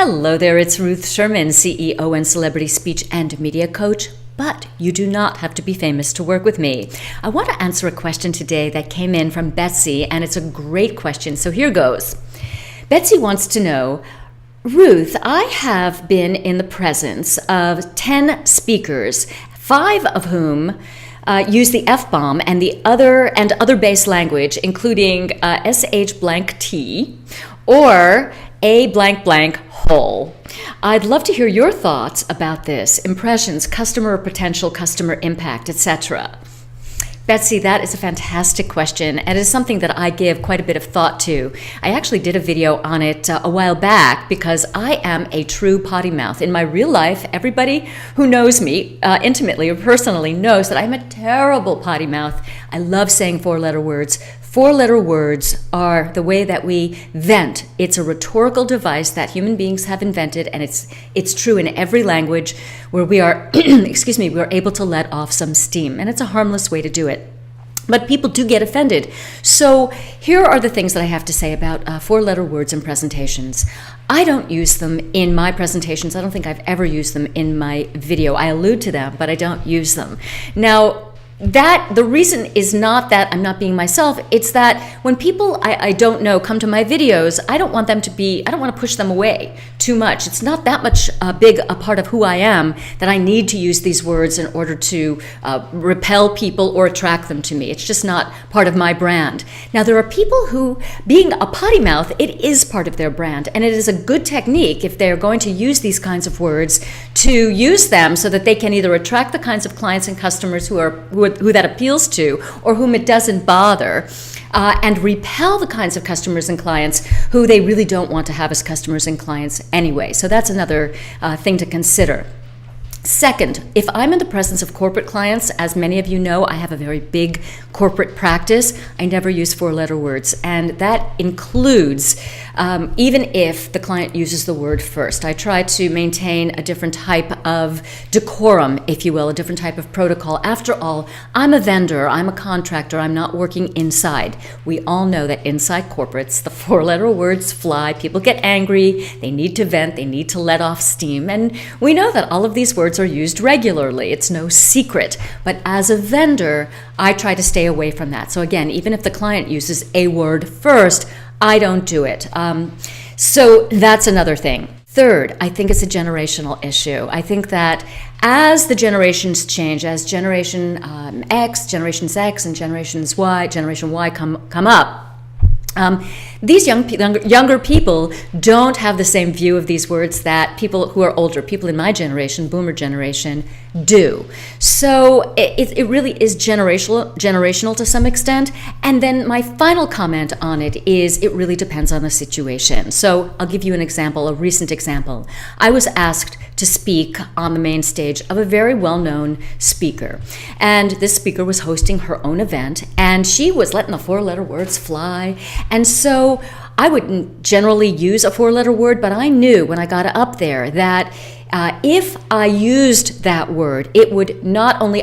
Hello there, it's Ruth Sherman, CEO and celebrity speech and media coach, but you do not have to be famous to work with me. I want to answer a question today that came in from Betsy, and it's a great question, so here goes. Betsy wants to know, Ruth, I have been in the presence of 10 speakers, 5 of whom use the F-bomb and other base language, including SH blank T or A blank blank whole. I'd love to hear your thoughts about this, impressions, customer or potential customer impact, etc. Betsy, that is a fantastic question, and it is something that I give quite a bit of thought to. I actually did a video on it a while back because I am a true potty mouth. In my real life, everybody who knows me intimately or personally knows that I'm a terrible potty mouth. I love saying 4-letter words. 4-letter words are the way that we vent. It's a rhetorical device that human beings have invented, and it's true in every language where we are, we are able to let off some steam, and it's a harmless way to do it. But people do get offended. So here are the things that I have to say about 4-letter words in presentations. I don't use them in my presentations. I don't think I've ever used them in my video. I allude to them, but I don't use them. Now, the reason is not that I'm not being myself. It's that when people I don't know come to my videos, I don't want to push them away too much. It's not that much big a part of who I am that I need to use these words in order to repel people or attract them to me. It's just not part of my brand. Now, there are people who, being a potty mouth, it is part of their brand, and it is a good technique if they're going to use these kinds of words to use them so that they can either attract the kinds of clients and customers who that appeals to, or whom it doesn't bother, and repel the kinds of customers and clients who they really don't want to have as customers and clients anyway. So that's another thing to consider. Second, if I'm in the presence of corporate clients, as many of you know, I have a very big corporate practice. I never use 4-letter words, and that includes even if the client uses the word first. I try to maintain a different type of decorum, if you will, a different type of protocol. After all, I'm a vendor, I'm a contractor, I'm not working inside. We all know that inside corporates, the 4-letter words fly, people get angry, they need to vent, they need to let off steam, and we know that all of these words are used regularly. It's no secret. But as a vendor, I try to stay away from that. So again, even if the client uses a word first, I don't do it. So that's another thing. Third, I think it's a generational issue. I think that as the generations change, as Generation Generations X and Generation Y come up, these younger people don't have the same view of these words that people who are older, people in my generation, boomer generation, do. So it really is generational to some extent. And then my final comment on it is it really depends on the situation. So I'll give you an example, a recent example. I was asked to speak on the main stage of a very well-known speaker. And this speaker was hosting her own event, and she was letting the 4-letter words fly. And so I wouldn't generally use a 4-letter word, but I knew when I got up there that if I used that word, it would not only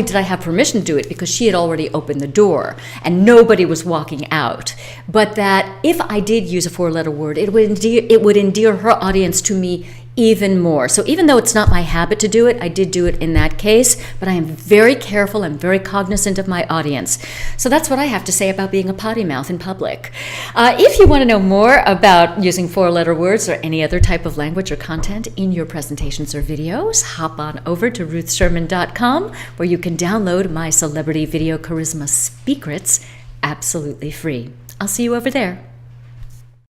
did I have permission to do it because she had already opened the door and nobody was walking out, but that if I did use a 4-letter word, it would endear her audience to me even more. So even though it's not my habit to do it, I did do it in that case, but I am very careful and very cognizant of my audience. So that's what I have to say about being a potty mouth in public. If you want to know more about using 4-letter words or any other type of language or content in your presentations or videos, hop on over to ruthsherman.com, where you can download my Celebrity Video Charisma Secrets absolutely free. I'll see you over there.